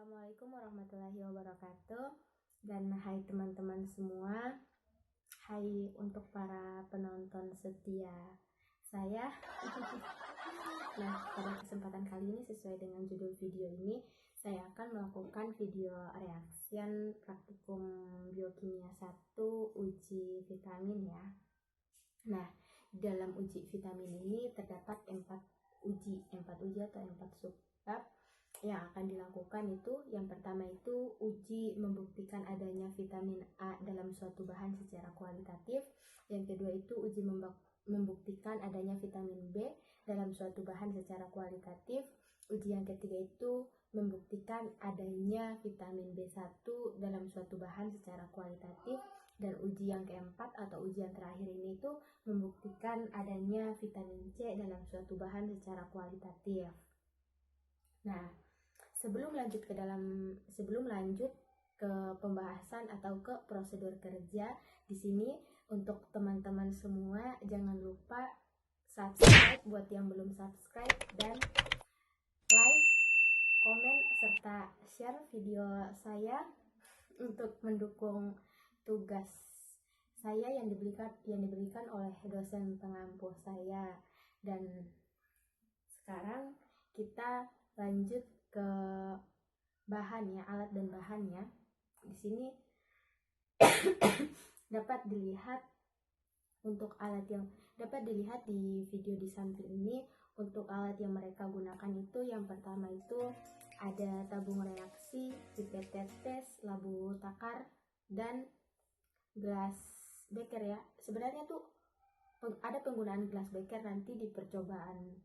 Assalamualaikum warahmatullahi wabarakatuh. Dan hai teman-teman semua. Hai untuk para penonton setia saya. Nah, pada kesempatan kali ini sesuai dengan judul video ini, saya akan melakukan video reaction praktikum biokimia 1 uji vitamin ya. Nah, dalam uji vitamin ini terdapat 4 uji atau 4 subbab yang akan dilakukan. Itu yang pertama itu uji membuktikan adanya vitamin A dalam suatu bahan secara kualitatif. Yang kedua itu uji membuktikan adanya vitamin B dalam suatu bahan secara kualitatif. Uji yang ketiga itu membuktikan adanya vitamin B1 dalam suatu bahan secara kualitatif. Dan uji yang keempat atau uji yang terakhir ini itu membuktikan adanya vitamin C dalam suatu bahan secara kualitatif. Nah, sebelum lanjut ke pembahasan atau ke prosedur kerja, di sini untuk teman-teman semua jangan lupa subscribe buat yang belum subscribe, dan like, komen serta share video saya untuk mendukung tugas saya yang diberikan oleh dosen pengampu saya. Dan sekarang kita lanjut ke bahannya, alat dan bahannya. Di sini dapat dilihat untuk alat yang dapat dilihat di video di samping ini. Untuk alat yang mereka gunakan itu yang pertama itu ada tabung reaksi, pipet tetes, labu takar, dan gelas beker ya. Sebenarnya tuh ada penggunaan gelas beker nanti di percobaan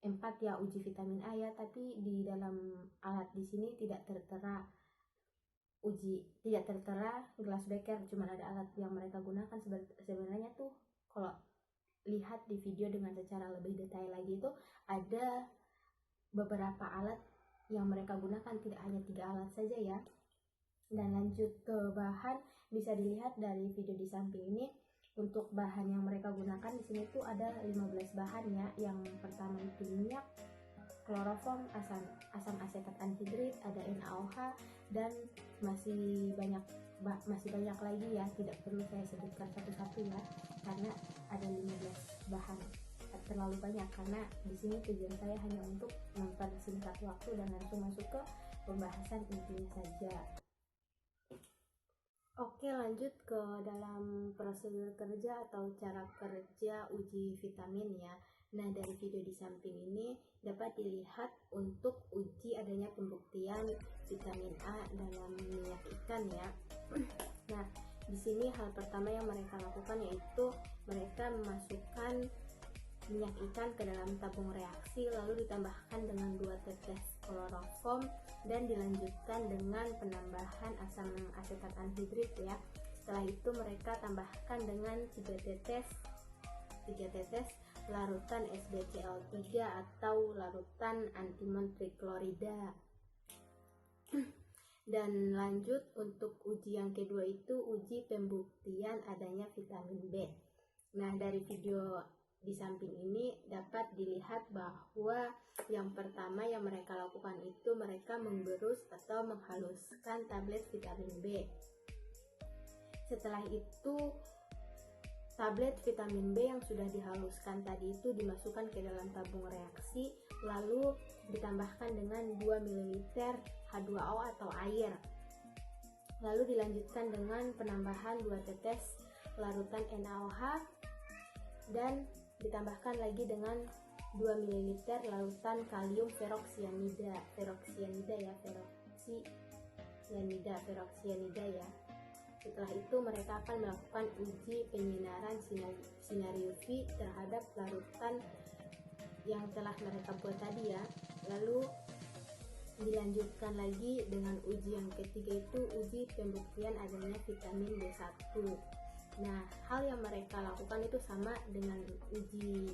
4 ya, uji vitamin A ya, tapi di dalam alat di sini tidak tertera gelas beker, cuma ada alat yang mereka gunakan. Sebenarnya tuh kalau lihat di video dengan secara lebih detail lagi itu ada beberapa alat yang mereka gunakan, tidak hanya 3 alat saja ya. Dan lanjut ke bahan, bisa dilihat dari video di samping ini. Untuk bahan yang mereka gunakan di sini tuh ada 15 bahan ya. Yang pertama itu minyak, kloroform, asam asetat anhidrit, ada NaOH, dan masih banyak lagi ya. Tidak perlu saya sebutkan satu-satu ya, karena ada 15 bahan. Terlalu banyak, karena di sini tujuan saya hanya untuk mempersingkat waktu dan langsung masuk ke pembahasan intinya saja. Oke, lanjut ke dalam prosedur kerja atau cara kerja uji vitamin ya. Nah, dari video di samping ini dapat dilihat untuk uji adanya pembuktian vitamin A dalam minyak ikan ya. Nah, di sini hal pertama yang mereka lakukan yaitu mereka memasukkan minyak ikan ke dalam tabung reaksi, lalu ditambahkan dengan 2 tetes kloroform dan dilanjutkan dengan penambahan asam asetat anhidrit ya. Setelah itu mereka tambahkan dengan 3 tetes larutan SbCl3 atau larutan antimon triklorida. Dan lanjut untuk uji yang kedua itu uji pembuktian adanya vitamin B. Nah, dari video di samping ini dapat dilihat bahwa yang pertama yang mereka lakukan itu mereka menggerus atau menghaluskan tablet vitamin B. Setelah itu tablet vitamin B yang sudah dihaluskan tadi itu dimasukkan ke dalam tabung reaksi, lalu ditambahkan dengan 2 ml H2O atau air. Lalu dilanjutkan dengan penambahan 2 tetes larutan NaOH dan ditambahkan lagi dengan 2 ml larutan kalium peroksianida ya. Setelah itu mereka akan melakukan uji penyinaran sinar UV terhadap larutan yang telah mereka buat tadi ya. Lalu dilanjutkan lagi dengan uji yang ketiga itu uji pembuktian adanya vitamin B1. Nah, hal yang mereka lakukan itu sama dengan uji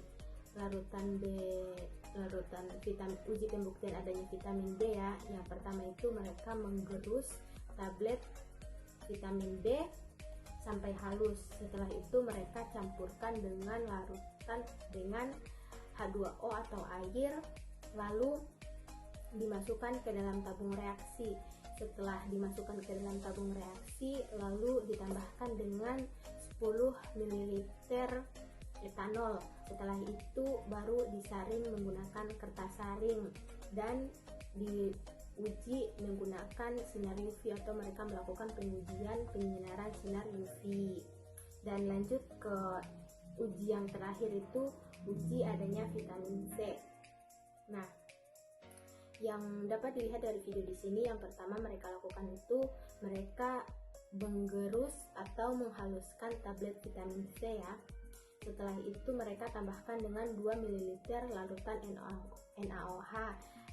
uji pembuktian adanya vitamin B ya. Yang pertama itu mereka menggerus tablet vitamin B sampai halus. Setelah itu mereka campurkan dengan larutan dengan H2O atau air, lalu dimasukkan ke dalam tabung reaksi. Setelah dimasukkan ke dalam tabung reaksi, lalu ditambahkan dengan 10 ml etanol. Setelah itu baru disaring menggunakan kertas saring dan diuji menggunakan sinar UV, atau mereka melakukan pengujian penyinaran sinar UV. Dan lanjut ke uji yang terakhir, itu uji adanya vitamin C. Nah, yang dapat dilihat dari video di sini, yang pertama mereka lakukan itu mereka menggerus atau menghaluskan tablet vitamin C ya. Setelah itu mereka tambahkan dengan 2 ml larutan NaOH.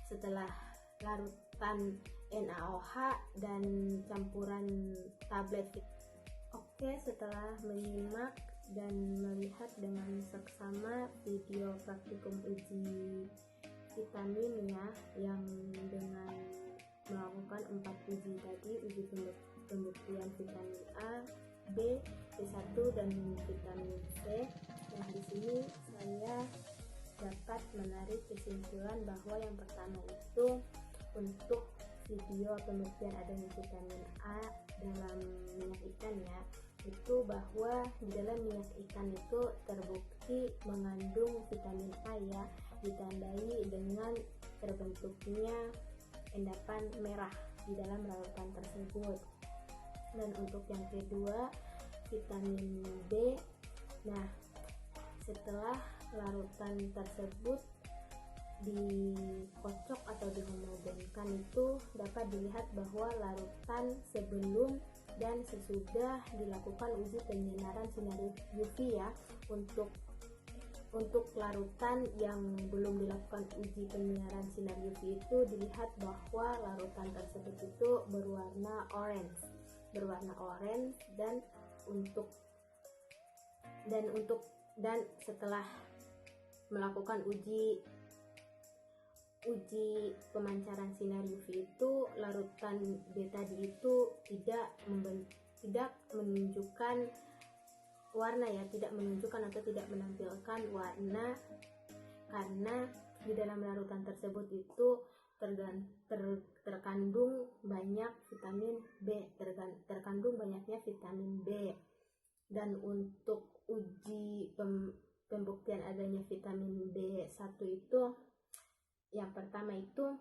Setelah larutan NaOH dan campuran tablet. Oke, setelah menyimak dan melihat dengan seksama video praktikum uji vitamin ya, yang dengan melakukan 4 uji tadi, uji pembuktian vitamin A, B, B1 dan vitamin C. Nah, di sini saya dapat menarik kesimpulan bahwa yang pertama itu untuk video pembuktian adanya vitamin A dalam minyak ikan ya, itu bahwa di dalam minyak ikan itu terbukti mengandung vitamin A ya, ditandai dengan terbentuknya endapan merah di dalam larutan tersebut. Dan untuk yang kedua, vitamin B. Nah, setelah larutan tersebut dikocok atau dihomogenkan, itu dapat dilihat bahwa larutan sebelum dan sesudah dilakukan uji penyinaran sinar UV ya. Untuk larutan yang belum dilakukan uji penyinaran sinar UV itu dilihat bahwa larutan tersebut itu berwarna orange dan setelah melakukan uji pemancaran sinar UV itu, larutan B tadi itu tidak menunjukkan warna ya, tidak menunjukkan atau tidak menampilkan warna, karena di dalam larutan tersebut itu terkandung banyak vitamin B, terkandung banyaknya vitamin B. Dan untuk uji pembuktian adanya vitamin B1 itu, yang pertama itu